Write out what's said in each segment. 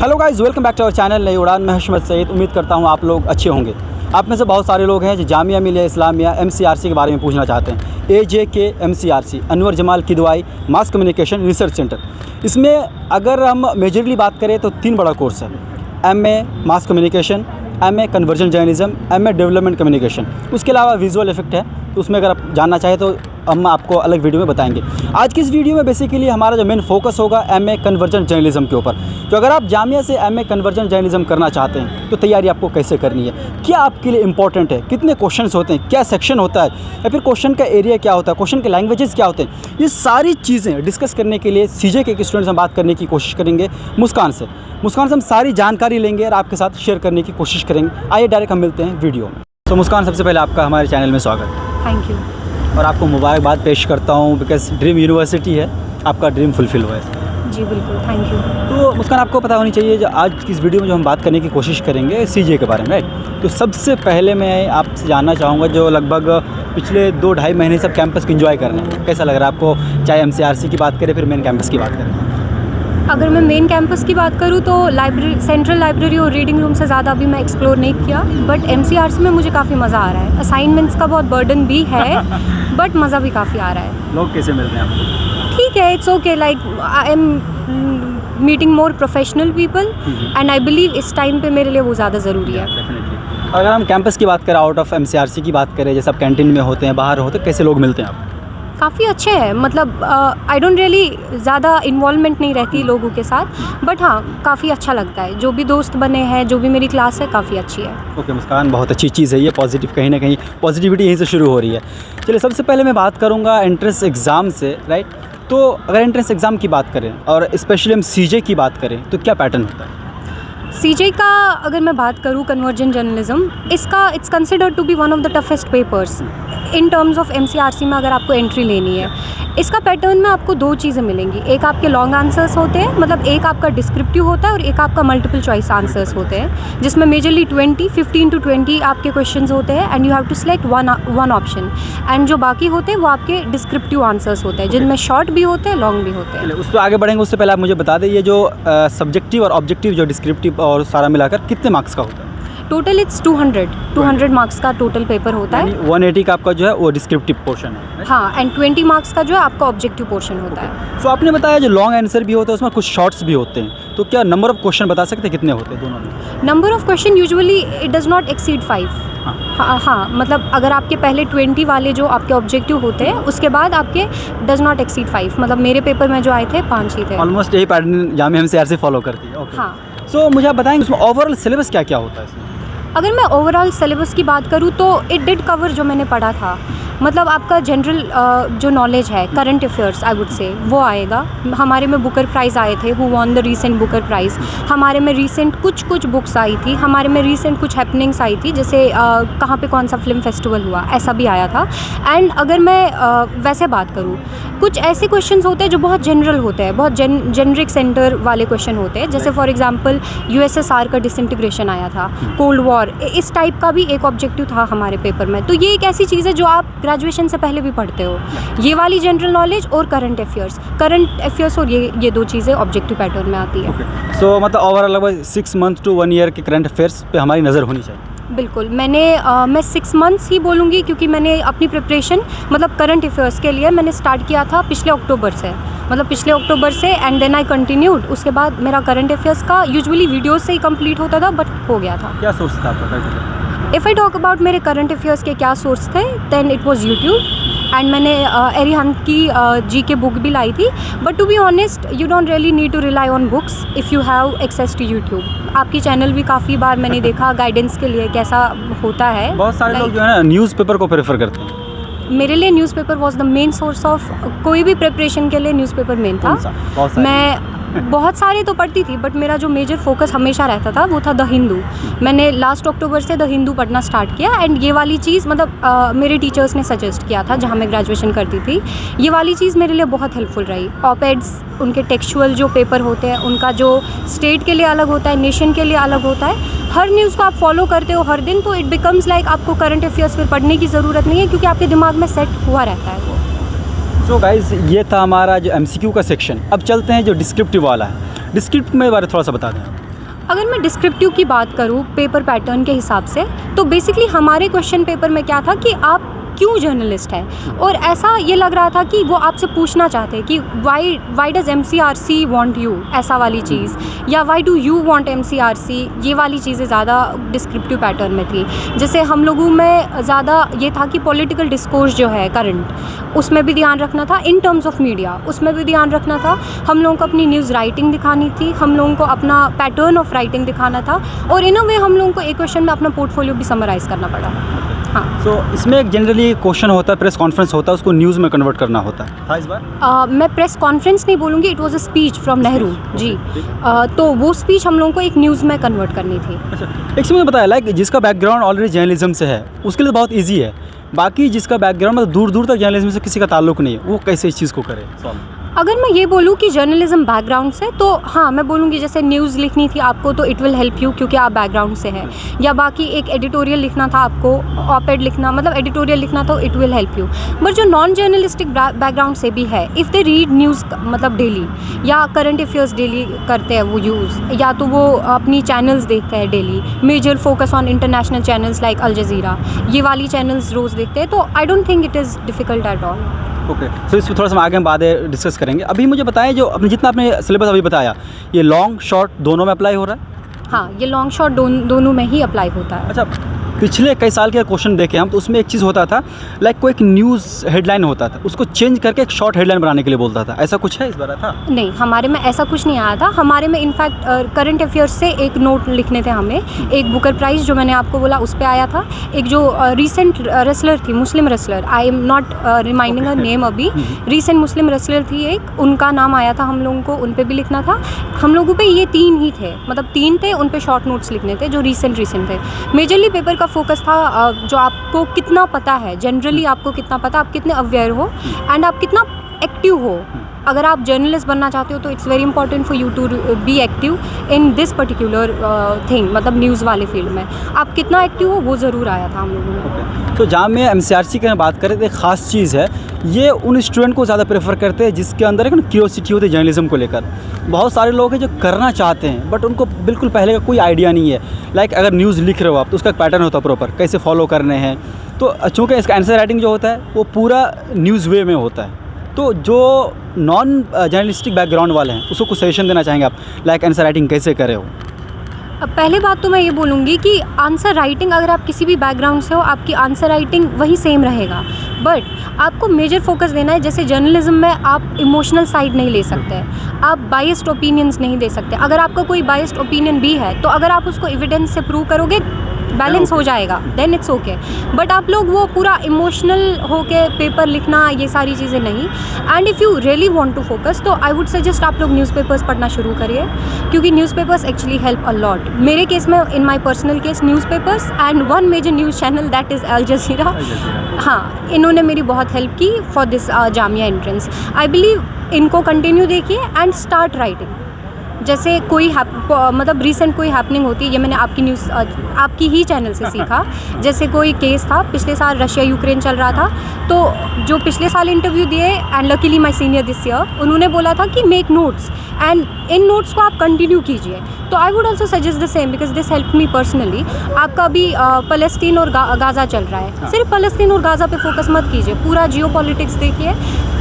Hello guys, welcome back to our channel Nai Udaan. मैं हशमत सईद। उम्मीद करता हूँ आप लोग अच्छे होंगे। आप में से बहुत सारे लोग हैं जो जामिया मिलिया इस्लामिया MCRC के बारे में पूछना चाहते हैं। AJK MCRC Anwar Jamal Kidwai mass communication research centre. इसमें अगर हम मेजरली बात करें तो 3 बड़ा कोर्स है। MA mass communication, MA conversion journalism, MA development communication. उसके अलावा विजुअल इफेक्ट है, तो उसमें अगर आप जानना चाहें तो हम आपको अलग वीडियो में बताएंगे। आज की इस वीडियो में बेसिकली हमारा जो मेन फोकस होगा MA कन्वर्जन जर्नलिज्म के ऊपर। तो अगर आप जामिया से MA कन्वर्जन जर्नलिज्म करना चाहते हैं तो तैयारी आपको कैसे करनी है, क्या आपके लिए इंपॉर्टेंट है, कितने क्वेश्चंस होते हैं, क्या सेक्शन होता है, या फिर क्वेश्चन का एरिया क्या होता है, क्वेश्चन के लैंग्वेजेस क्या होते हैं, ये सारी चीज़ें डिस्कस करने के लिए CJ के एक स्टूडेंट से बात करने की कोशिश करेंगे मुस्कान से हम सारी जानकारी लेंगे और आपके साथ शेयर करने की कोशिश करेंगे। आइए डायरेक्ट हम मिलते हैं वीडियो में। तो मुस्कान, सबसे पहले आपका हमारे चैनल में स्वागत। Thank you. और आपको मुबारकबाद पेश करता हूँ बिकॉज ड्रीम यूनिवर्सिटी है, आपका ड्रीम फुलफ़िल हुआ है। जी बिल्कुल, थैंक यू। तो मुस्कान, आपको पता होनी चाहिए जो आज की इस वीडियो में जो हम बात करने की कोशिश करेंगे CJ के बारे में, राइट। तो सबसे पहले मैं आपसे जानना चाहूँगा जो लगभग पिछले 2-2.5 महीने सब कैंपस को एंजॉय कर रहे हैं, कैसा लग रहा है आपको? चाहे MCRC की बात करें फिर मेन कैंपस की बात करें। अगर मैं मेन कैंपस की बात करूँ तो लाइब्रेरी, सेंट्रल लाइब्रेरी और रीडिंग रूम से ज़्यादा अभी मैं एक्सप्लोर नहीं किया, बट MCRC में मुझे काफ़ी मज़ा आ रहा है। असाइनमेंट्स का बहुत बर्डन भी है बट मज़ा भी काफ़ी आ रहा है। लोग कैसे मिल रहे हैं आपको? ठीक है, it's okay. Like I am meeting more professional people and I believe इस टाइम पे मेरे लिए वो ज़्यादा ज़रूरी है। डेफिनेटली। अगर हम कैंपस की बात करें, आउट ऑफ MCRC की बात करें, जैसे आप कैंटीन में होते हैं, बाहर होते हैं, कैसे लोग मिलते हैं आप? काफ़ी अच्छे हैं। मतलब आई डोंट रियली ज़्यादा इन्वॉल्वमेंट नहीं रहती लोगों के साथ, बट हाँ काफ़ी अच्छा लगता है। जो भी दोस्त बने हैं, जो भी मेरी क्लास है, काफ़ी अच्छी है। ओके मुस्कान, बहुत अच्छी चीज़ है ये। पॉजिटिव, कहीं ना कहीं पॉजिटिविटी यहीं से शुरू हो रही है। चलिए, सबसे पहले मैं बात करूँगा एंट्रेंस एग्ज़ाम से, राइट। तो अगर एंट्रेंस एग्ज़ाम की बात करें और स्पेशली हम CJ की बात करें तो क्या पैटर्न होता है? CJ का अगर मैं बात करूँ, कन्वर्जन जर्नलिज्म, इसका it's considered to be one of the toughest papers in terms of MCRC में। अगर आपको एंट्री लेनी है, इसका पैटर्न में आपको 2 चीज़ें मिलेंगी। एक आपके लॉन्ग आंसर्स होते हैं, मतलब एक आपका डिस्क्रिप्टिव होता है और एक आपका मल्टीपल चॉइस आंसर्स होते हैं, जिसमें मेजरली 15 to 20 आपके क्वेश्चंस होते हैं and you have to select one option. And जो बाकी होते हैं वो आपके डिस्क्रिप्टिव आंसर्स होते हैं, जिनमें शॉर्ट भी होते हैं, लॉन्ग भी होते हैं। उस पर आगे बढ़ेंगे उससे पहले आप मुझे बता दें, ये जो सब्जेक्टिव और ऑब्जेक्टिव, जो डिस्क्रिप्टिव और सारा मिलाकर कितने मार्क्स का होता है? टोटल इट्स 200 मार्क्स का टोटल पेपर होता है। 180 का आपका जो है वो डिस्क्रिप्टिव पोर्शन है। हाँ, एंड 20 मार्क्स का जो है आपका ऑब्जेक्टिव पोर्शन होता है। सो आपने बताया जो लॉन्ग आंसर भी होता है उसमें कुछ शॉर्ट्स भी होते हैं, तो क्या नंबर ऑफ क्वेश्चन बता सकते हैं कितने होते हैं दोनों में? Number of question usually it does not exceed 5। हाँ, मतलब अगर आपके पहले 20 वाले जो आपके ऑब्जेक्टिव होते हैं, उसके बाद आपके डज़ नॉट एक्सीड 5। मतलब मेरे पेपर में जो आए थे 5 ही थे। ऑलमोस्ट यही पैटर्न जामिया MCRC फॉलो करती है। ओके। हाँ। सो मुझे आप बताएंगे उसमें ओवरऑल सिलेबस क्या क्या होता है इसमें? अगर मैं ओवरऑल सिलेबस की बात करूँ तो इट डिड कवर जो मैंने पढ़ा था। मतलब आपका जनरल जो नॉलेज है, current affairs I would say, वो आएगा। हमारे में बुकर प्राइज़ आए थे, who won the recent Booker prize. हमारे में रीसेंट कुछ बुक्स आई थी, हमारे में रीसेंट कुछ हैपनिंग्स आई थी, जैसे कहाँ पे कौन सा फिल्म फेस्टिवल हुआ, ऐसा भी आया था। एंड अगर मैं वैसे बात करूँ, कुछ ऐसे क्वेश्चंस होते हैं जो बहुत जनरल होते हैं, बहुत जेनरिक सेंटर वाले क्वेश्चन होते हैं। जैसे फॉर एग्जांपल USSR का डिसइंटीग्रेशन आया था, कोल्ड वॉर, इस टाइप का भी एक ऑब्जेक्टिव था हमारे पेपर में। तो ये एक ऐसी चीज़ है जो आप ग्रेजुएशन से पहले भी पढ़ते हो, ये वाली जनरल नॉलेज और करंट अफेयर्स और ये 2 चीज़ें ऑब्जेक्टिव पैटर्न में आती है। सो मतलब ओवरऑल लगभग 6 मंथ टू 1 ईयर के करंट अफेयर्स पे हमारी नज़र होनी चाहिए। बिल्कुल। मैं 6 मंथ्स ही बोलूँगी, क्योंकि मैंने अपनी प्रिपरेशन मतलब करंट अफेयर्स के लिए मैंने स्टार्ट किया था पिछले अक्टूबर से, एंड देन आई कंटिन्यूड। उसके बाद मेरा करंट अफेयर्स का यूजुअली वीडियो से ही कंप्लीट होता था, बट हो गया था। क्या सोर्स था आपका? इफ़ आई टॉक अबाउट मेरे करंट अफेयर्स के क्या सोर्स थे, then it was YouTube. And मैंने एरिहंत की GK बुक भी लाई थी। But to be honest, you don't really need to rely on books if you have access to YouTube. आपकी चैनल भी काफ़ी बार मैंने देखा गाइडेंस के लिए कैसा होता है। बहुत सारे लोग जो है ना न्यूज़पेपर को प्रेफर करते हैं। मेरे लिए newspaper was the main source of कोई भी प्रिपरेशन के लिए। न्यूज़पेपर मेन था। मैं बहुत सारे तो पढ़ती थी, बट मेरा जो मेजर फोकस हमेशा रहता था वो था द हिंदू। मैंने लास्ट अक्टूबर से द हिंदू पढ़ना स्टार्ट किया। एंड ये वाली चीज़ मतलब मेरे टीचर्स ने सजेस्ट किया था जहाँ मैं ग्रेजुएशन करती थी। ये वाली चीज़ मेरे लिए बहुत हेल्पफुल रही। ऑपेड्स, उनके टेक्सचुअल जो पेपर होते हैं, उनका जो स्टेट के लिए अलग होता है, नेशन के लिए अलग होता है। हर न्यूज़ को आप फॉलो करते हो हर दिन, तो इट बिकम्स लाइक आपको करंट अफेयर्स फिर पढ़ने की ज़रूरत नहीं है, क्योंकि आपके दिमाग में सेट हुआ रहता है वो। सो गाइज़, ये था हमारा जो MCQ का सेक्शन। अब चलते हैं जो डिस्क्रिप्टिव वाला है। डिस्क्रिप्टिव में बारे थोड़ा सा बता दें। अगर मैं डिस्क्रिप्टिव की बात करूँ पेपर पैटर्न के हिसाब से, तो बेसिकली हमारे क्वेश्चन पेपर में क्या था कि आप क्यों जर्नलिस्ट है, और ऐसा ये लग रहा था कि वो आपसे पूछना चाहते हैं कि why does MCRC want you, ऐसा वाली चीज़, या why do you want MCRC, ये वाली चीज़ें ज़्यादा डिस्क्रिप्टिव पैटर्न में थी। जैसे हम लोगों में ज़्यादा ये था कि पॉलिटिकल डिस्कोर्स जो है करंट, उसमें भी ध्यान रखना था, इन टर्म्स ऑफ मीडिया उसमें भी ध्यान रखना था, हम लोगों को अपनी न्यूज़ राइटिंग दिखानी थी, हम लोगों को अपना पैटर्न ऑफ राइटिंग दिखाना था, और इन अ वे हम लोगों को एक क्वेश्चन में अपना पोर्टफोलियो भी समराइज़ करना पड़ा। हाँ, सो इसमें एक जनरली क्वेश्चन होता है, प्रेस कॉन्फ्रेंस होता है, उसको न्यूज़ में कन्वर्ट करना होता है था इस बार। मैं प्रेस कॉन्फ्रेंस नहीं बोलूँगी, it was a speech from Nehru ji. तो वो स्पीच हम लोगों को एक न्यूज़ में कन्वर्ट करनी थी। अच्छा, एक चीज़ मुझे बताया, लाइक जिसका बैकग्राउंड ऑलरेडी जर्नलिज्म से है उसके लिए बहुत ईजी है, बाकी जिसका बैकग्राउंड मतलब दूर दूर तक जर्नलिज्म से किसी का ताल्लुक नहीं है, वो कैसे इस चीज़ को करे सॉल्व? अगर मैं ये बोलूँ कि जर्नलिज्म बैकग्राउंड से, तो हाँ मैं बोलूँगी जैसे न्यूज़ लिखनी थी आपको तो इट विल हेल्प यू क्योंकि आप बैकग्राउंड से हैं, या बाकी एक एडिटोरियल लिखना था आपको, ऑपेड लिखना मतलब एडिटोरियल लिखना था, it will help you. But जो नॉन जर्नलिस्टिक बैकग्राउंड से भी है, इफ़ दे रीड न्यूज़ मतलब डेली, या करंट अफेयर्स डेली करते हैं वो यूज़, या तो वो अपनी चैनल्स देखते हैं daily, major focus on international channels like Al Jazeera, ये वाली चैनल्स रोज़ देखते हैं, तो I don't think it is difficult at all. Okay, so इस पर थोड़ा सा आगे हम बाद डिस्कस करेंगे। अभी मुझे बताएं, जो अपने जितना आपने सिलेबस अभी बताया, ये लॉन्ग शॉर्ट दोनों में अप्लाई हो रहा है? हाँ, ये लॉन्ग शॉर्ट दोनों में ही अप्लाई होता है। अच्छा, पिछले कई साल के क्वेश्चन देखे हम, तो उसमें एक चीज़ होता था, लाइक कोई एक न्यूज़ हेडलाइन होता था, उसको चेंज करके एक शॉर्ट हेडलाइन बनाने के लिए बोलता था, ऐसा कुछ है इस बार था? नहीं, हमारे में ऐसा कुछ नहीं आया था। हमारे में इनफैक्ट करंट अफेयर्स से एक नोट लिखने थे हमें, एक बुकर प्राइज़ जो मैंने आपको बोला उस पे आया था, एक जो रिसेंट रेसलर थी, Muslim wrestler, I am not reminding her name अभी, रिसेंट मुस्लिम रेसलर थी एक, उनका नाम आया था हम लोगों को, उन पे भी लिखना था। हम लोगों पे ये 3 ही थे, मतलब 3 थे, उन पे शॉर्ट नोट्स लिखने थे जो रिसेंट थे। मेजरली पेपर का फोकस था जो आपको कितना पता है, जनरली आपको कितना पता, आप कितने अवेयर हो एंड आप कितना एक्टिव हो। अगर आप जर्नलिस्ट बनना चाहते हो तो it's very important for you to be active in this particular thing, मतलब न्यूज़ वाले फील्ड में आप कितना एक्टिव हो, वो ज़रूर आया था हम लोगों में। तो जहाँ में MCRC की बात करें तो एक ख़ास चीज़ है, ये उन स्टूडेंट को ज़्यादा प्रेफर करते हैं जिसके अंदर एक क्यूरियोसिटी होती है जर्नलिज्म को लेकर। बहुत सारे लोग हैं जो करना चाहते हैं बट उनको बिल्कुल पहले का कोई आइडिया नहीं है, लाइक अगर न्यूज़ लिख रहे हो आप तो उसका एक पैटर्न होता है प्रॉपर, कैसे फॉलो करने हैं। तो चूँकि इसका आंसर राइटिंग जो होता है वो पूरा न्यूज़ वे में होता है, तो जो नॉन जर्नलिस्टिक बैकग्राउंड वाले हैं उसको कुछ सजेशन देना चाहेंगे आप, लाइक आंसर राइटिंग कैसे करें हो? अब पहले बात तो मैं ये बोलूँगी कि आंसर राइटिंग, अगर आप किसी भी बैकग्राउंड से हो, आपकी आंसर राइटिंग वही सेम रहेगा, बट आपको मेजर फोकस देना है। जैसे जर्नलिज्म में आप इमोशनल साइड नहीं ले सकते, आप बायस्ड ओपिनियंस नहीं दे सकते। अगर आपका कोई बायस्ड ओपिनियन भी है तो अगर आप उसको एविडेंस से प्रूव करोगे, बैलेंस हो जाएगा, देन इट्स ओके। बट आप लोग वो पूरा इमोशनल होके पेपर लिखना, ये सारी चीज़ें नहीं। And if you really want to focus तो आई वुड सजेस्ट आप लोग न्यूज़पेपर्स पढ़ना शुरू करिए, क्योंकि newspapers actually help a lot. मेरे केस में, in my personal case, newspapers and one major news channel that is Al Jazeera, हाँ, इन्होंने मेरी बहुत हेल्प की for this Jamia entrance. I believe इनको कंटिन्यू देखिए एंड स्टार्ट राइटिंग। जैसे कोई मतलब रिसेंट कोई हैपनिंग होती है, ये मैंने आपकी न्यूज़ आपकी ही चैनल से सीखा। जैसे कोई केस था, पिछले साल रशिया यूक्रेन चल रहा था, तो जो पिछले साल इंटरव्यू दिए and luckily my senior this year, उन्होंने बोला था कि make notes and in notes को आप कंटिन्यू कीजिए। तो I would also suggest the same because this help me personally. आपका भी फ़लस्तीन और गाज़ा चल रहा है, सिर्फ फ़लस्तीन और गाज़ा पे फोकस मत कीजिए, पूरा जियो पॉलिटिक्स देखिए,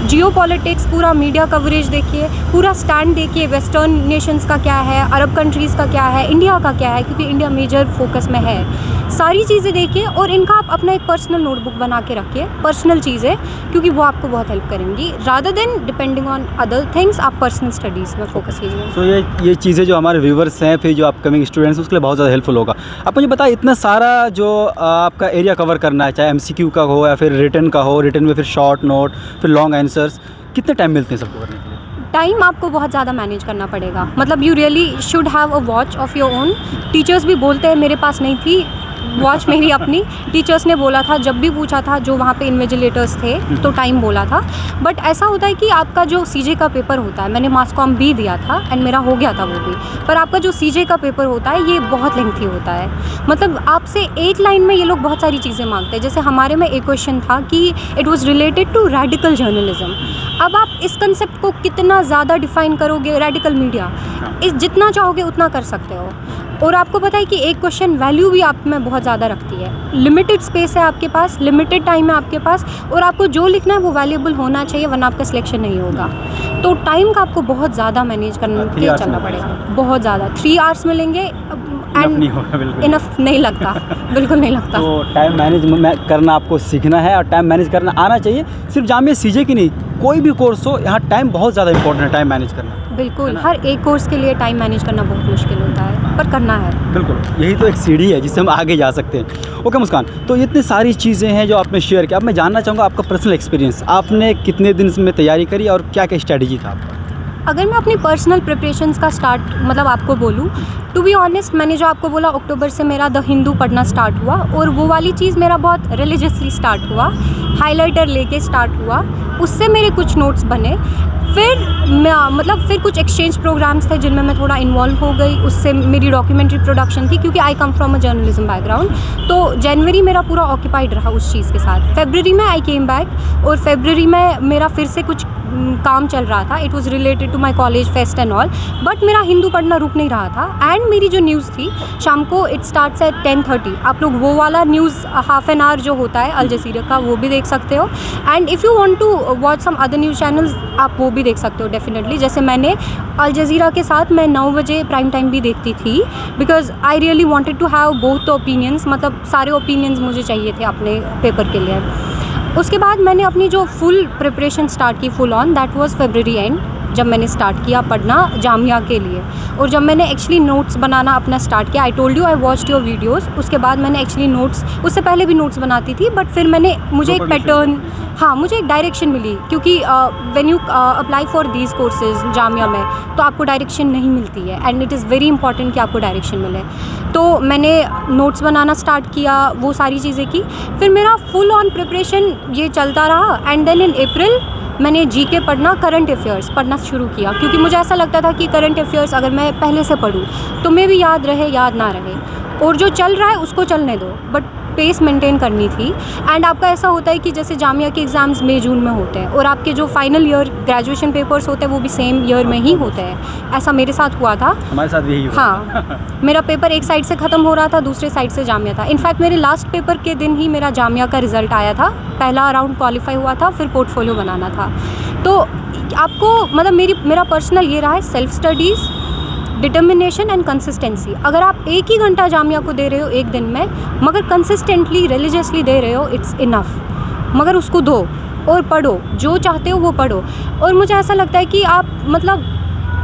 जियो पॉलिटिक्स पूरा मीडिया कवरेज देखिए, पूरा स्टैंड देखिए, वेस्टर्न नेशंस का क्या है, अरब कंट्रीज़ का क्या है, इंडिया का क्या है, क्योंकि इंडिया मेजर फोकस में है। सारी चीज़ें देखिए और इनका आप अपना एक पर्सनल नोटबुक बना के रखिए, पर्सनल चीज़ें, क्योंकि वो आपको बहुत हेल्प करेंगी। Rather than depending on other things, आप पर्सनल स्टडीज़ में फोकस कीजिए। तो ये चीज़ें जो हमारे व्यूवर्स हैं, फिर जो अपकमिंग स्टूडेंट्स हैं, उसके लिए बहुत ज़्यादा हेल्पफुल होगा। आप मुझे बताइए, इतना सारा जो आपका एरिया कवर करना है, चाहे MCQ का हो या फिर रिटन का हो, रिटन में फिर शॉर्ट नोट, फिर लॉन्ग आंसर्स, कितने टाइम मिलते हैं सबको करने के लिए? टाइम आपको बहुत ज़्यादा मैनेज करना पड़ेगा, मतलब you really should have a watch of your own. Teachers भी बोलते हैं, मेरे पास नहीं थी, वॉच मेरी अपनी टीचर्स ने बोला था, जब भी पूछा था जो वहाँ पे इन्विजिलेटर्स थे तो टाइम बोला था। बट ऐसा होता है कि आपका जो सीजे का पेपर होता है, मैंने मास कॉम भी दिया था एंड मेरा हो गया था वो भी, पर आपका जो सीजे का पेपर होता है ये बहुत लेंथी होता है। मतलब आपसे एक लाइन में ये लोग बहुत सारी चीज़ें मांगते हैं। जैसे हमारे में एक क्वेश्चन था कि it was related to radical journalism. अब आप इस कंसेप्ट को कितना ज़्यादा डिफाइन करोगे, रेडिकल मीडिया, इस जितना चाहोगे उतना कर सकते हो। और आपको पता है कि एक क्वेश्चन वैल्यू भी आप में बहुत ज़्यादा रखती है। लिमिटेड स्पेस है आपके पास, लिमिटेड टाइम है आपके पास, और आपको जो लिखना है वो वैल्यूएबल होना चाहिए, वरना आपका सिलेक्शन नहीं होगा। तो टाइम का आपको बहुत ज़्यादा मैनेज करके चलना पड़ेगा, बहुत ज़्यादा। 3 आवर्स मिलेंगे एंड नहीं होगा, बिल्कुल इनफ नहीं लगता, बिल्कुल नहीं लगता। तो टाइम मैनेज करना आपको सीखना है और टाइम मैनेज करना आना चाहिए। सिर्फ जामिया सीजे की नहीं, कोई भी कोर्स हो, यहाँ टाइम बहुत ज़्यादा इंपॉर्टेंट है, टाइम मैनेज करना। बिल्कुल, हर एक कोर्स के लिए टाइम मैनेज करना बहुत मुश्किल होता है, पर करना है। बिल्कुल, यही तो एक सीढ़ी है जिससे हम आगे जा सकते हैं। ओके मुस्कान, तो इतनी सारी चीज़ें हैं जो आपने शेयर किया। अब मैं जानना चाहूँगा आपका पर्सनल एक्सपीरियंस, आपने कितने दिन में तैयारी करी और क्या क्या स्ट्रैटेजी था आपका? अगर मैं अपनी पर्सनल प्रिपरेशंस का स्टार्ट मतलब आपको बोलूँ, टू बी ऑनेस्ट, मैंने जो आपको बोला अक्टूबर से मेरा द हिंदू पढ़ना स्टार्ट हुआ, और वो वाली चीज़ मेरा बहुत रिलीजियसली स्टार्ट हुआ, हाइलाइटर लेके स्टार्ट हुआ, उससे मेरे कुछ नोट्स बने। फिर फिर कुछ एक्सचेंज प्रोग्राम्स थे जिनमें मैं थोड़ा इन्वॉल्व हो गई, उससे मेरी डॉक्यूमेंट्री प्रोडक्शन थी, क्योंकि I come from a journalism background. तो जनवरी मेरा पूरा ऑक्यूपाइड रहा उस चीज़ के साथ। फरवरी में आई केम बैक, और फरवरी में मेरा फिर से कुछ काम चल रहा था। It was related to my college fest and all, but मेरा हिंदू पढ़ना रुक नहीं रहा था। एंड मेरी जो न्यूज़ थी शाम को, इट स्टार्ट्स एट 10:30। आप लोग वो वाला न्यूज़ हाफ एन आवर जो होता है अल जज़ीरा का, वो भी देख सकते हो। And if you want to watch some other news channels, आप वो भी देख सकते हो डेफिनेटली। जैसे मैंने अल जज़ीरा के साथ मैं 9 बजे प्राइम टाइम भी देखती थी, because I really wanted to have both the opinions, मतलब सारे ओपिनियंस मुझे चाहिए थे अपने पेपर के लिए। उसके बाद मैंने अपनी जो फुल प्रिपरेशन स्टार्ट की full on, that was February and, जब मैंने स्टार्ट किया पढ़ना जामिया के लिए। और जब मैंने एक्चुअली नोट्स बनाना अपना स्टार्ट किया, I told you I watched your videos, उसके बाद मैंने एक्चुअली नोट्स, उससे पहले भी नोट्स बनाती थी, बट फिर मुझे एक पैटर्न, हाँ मुझे एक डायरेक्शन मिली, क्योंकि when you apply for these courses Jamia में, तो आपको डायरेक्शन नहीं मिलती है, and it is very important कि आपको डायरेक्शन मिले। तो मैंने नोट्स बनाना स्टार्ट किया, वो सारी चीज़ें की। फिर मेरा फुल ऑन प्रिपरेशन ये चलता रहा, एंड देन इन अप्रैल मैंने जीके पढ़ना, करंट अफेयर्स पढ़ना शुरू किया, क्योंकि मुझे ऐसा लगता था कि करंट अफेयर्स अगर मैं पहले से पढूं तो मैं भी याद रहे याद ना रहे, और जो चल रहा है उसको चलने दो, बट पेस मेंटेन करनी थी। एंड आपका ऐसा होता है कि जैसे जामिया के एग्ज़ाम्स मई जून में होते हैं, और आपके जो फाइनल ईयर ग्रेजुएशन पेपर्स होते हैं वो भी सेम ईयर में ही होते हैं। ऐसा मेरे साथ हुआ था, हमारे साथ भी यही हुआ। हाँ मेरा पेपर एक साइड से ख़त्म हो रहा था, दूसरे साइड से जामिया था। इनफैक्ट मेरे लास्ट पेपर के दिन ही मेरा जामिया का रिज़ल्ट आया था, पहला राउंड क्वालिफाई हुआ था, फिर पोर्टफोलियो बनाना था। तो आपको मतलब मेरा पर्सनल ये रहा है, self studies, determination and consistency. अगर आप एक ही घंटा जामिया को दे रहे हो एक दिन में, मगर कंसिस्टेंटली रिलीजियसली दे रहे हो, इट्स इनफ। मगर उसको दो और पढ़ो, जो चाहते हो वो पढ़ो। और मुझे ऐसा लगता है कि आप मतलब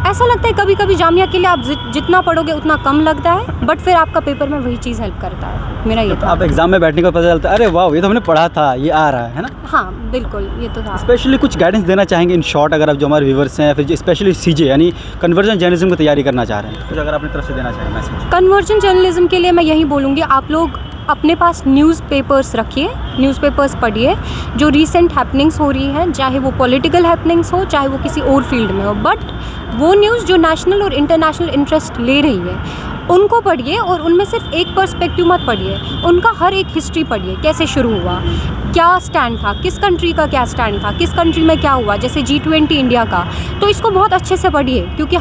ऐसा लगता है कभी कभी जामिया के लिए आप जितना पढ़ोगे उतना कम लगता है, बट फिर आपका पेपर में वही चीज़ हेल्प करता है। मेरा ये तो आप एग्जाम में बैठने का पता चलता है, अरे वाह ये तो हमने पढ़ा था, ये आ रहा है ना। हाँ बिल्कुल, ये तो था। स्पेशली कुछ गाइडेंस देना चाहेंगे इन शॉर्ट, अगर आप जो हमारे व्यूवर्स हैं, फिर स्पेशली सीजे यानी कन्वर्जन जर्नलिज्म की तैयारी करना चाह रहे हैं, कुछ अगर अपनी तरफ से देना चाहें मैसेज। कन्वर्जन जर्नलिज्म के लिए मैं यही बोलूँगी, आप लोग अपने पास न्यूज़पेपर्स रखिए, न्यूज़पेपर्स पढ़िए, जो रीसेंट हैपनिंग्स हो रही हैं, चाहे वो पॉलिटिकल हैपनिंग्स हो, चाहे वो किसी और फील्ड में हो, बट वो न्यूज़ जो नेशनल और इंटरनेशनल इंटरेस्ट ले रही है उनको पढ़िए, और उनमें सिर्फ एक पर्सपेक्टिव मत पढ़िए, उनका हर एक हिस्ट्री पढ़िए, कैसे शुरू हुआ, क्या स्टैंड था, किस कंट्री का क्या स्टैंड था, किस कंट्री में क्या हुआ, जैसे G20 इंडिया का। तो इसको बहुत अच्छे से पढ़िए, क्योंकि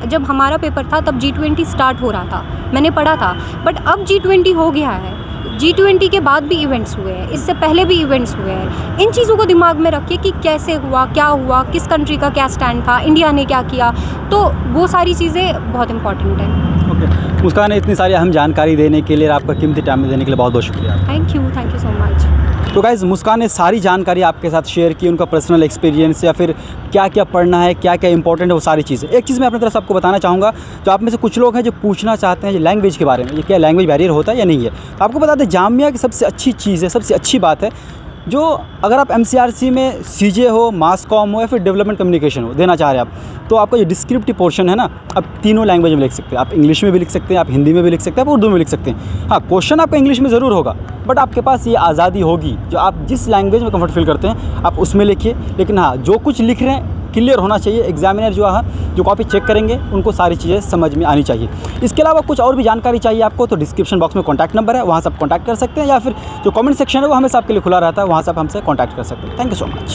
जब हमारा पेपर था तब G20 स्टार्ट हो रहा था, मैंने पढ़ा था, बट अब G20 हो गया है। G20 के बाद भी इवेंट्स हुए हैं, इससे पहले भी इवेंट्स हुए हैं। इन चीज़ों को दिमाग में रखिए कि कैसे हुआ, क्या हुआ, किस कंट्री का क्या स्टैंड था, इंडिया ने क्या किया, तो वो सारी चीज़ें बहुत इंपॉर्टेंट है। ओके मुस्कान, इतनी सारी अहम जानकारी देने के लिए, आपका कीमती टाइम देने के लिए बहुत बहुत शुक्रिया। Thank you so much. तो गाइज़, मुस्कान ने सारी जानकारी आपके साथ शेयर की, उनका पर्सनल एक्सपीरियंस या फिर क्या क्या पढ़ना है, क्या क्या इंपॉर्टेंट है, वो सारी चीज़ें। एक चीज़ मैं अपनी तरफ से आपको बताना चाहूँगा, जो आप में से कुछ लोग हैं जो पूछना चाहते हैं ये लैंग्वेज के बारे में, ये क्या लैंग्वेज बैरियर होता है या नहीं है। तो आपको बता दें, जामिया की सबसे अच्छी चीज़ है, सबसे अच्छी बात है, जो अगर आप MCRC में CJ हो, मास कॉम हो या फिर डेवलपमेंट कम्युनिकेशन हो देना चाह रहे हैं आप, तो आपका ये डिस्क्रिप्टिव पोर्शन है ना, आप तीनों लैंग्वेज में लिख सकते हैं। आप इंग्लिश में भी लिख सकते हैं, आप हिंदी में भी लिख सकते हैं, आप उर्दू में लिख सकते हैं। हाँ, क्वेश्चन आपका इंग्लिश में ज़रूर होगा, बट आपके पास ये आज़ादी होगी जो आप जिस लैंग्वेज में कंफर्ट फील करते हैं आप उसमें लिखिए। लेकिन हाँ, जो कुछ लिख रहे हैं क्लियर होना चाहिए। एग्जामिनर जो कॉपी चेक करेंगे उनको सारी चीज़ें समझ में आनी चाहिए। इसके अलावा कुछ और भी जानकारी चाहिए आपको तो डिस्क्रिप्शन बॉक्स में कॉन्टैक्ट नंबर है, वहाँ से आप कॉन्टैक्ट कर सकते हैं, या फिर जो कमेंट सेक्शन है वो हमेशा आपके लिए खुला रहता है, वहाँ से आप हमसे कॉन्टैक्ट कर सकते हैं। Thank you so much.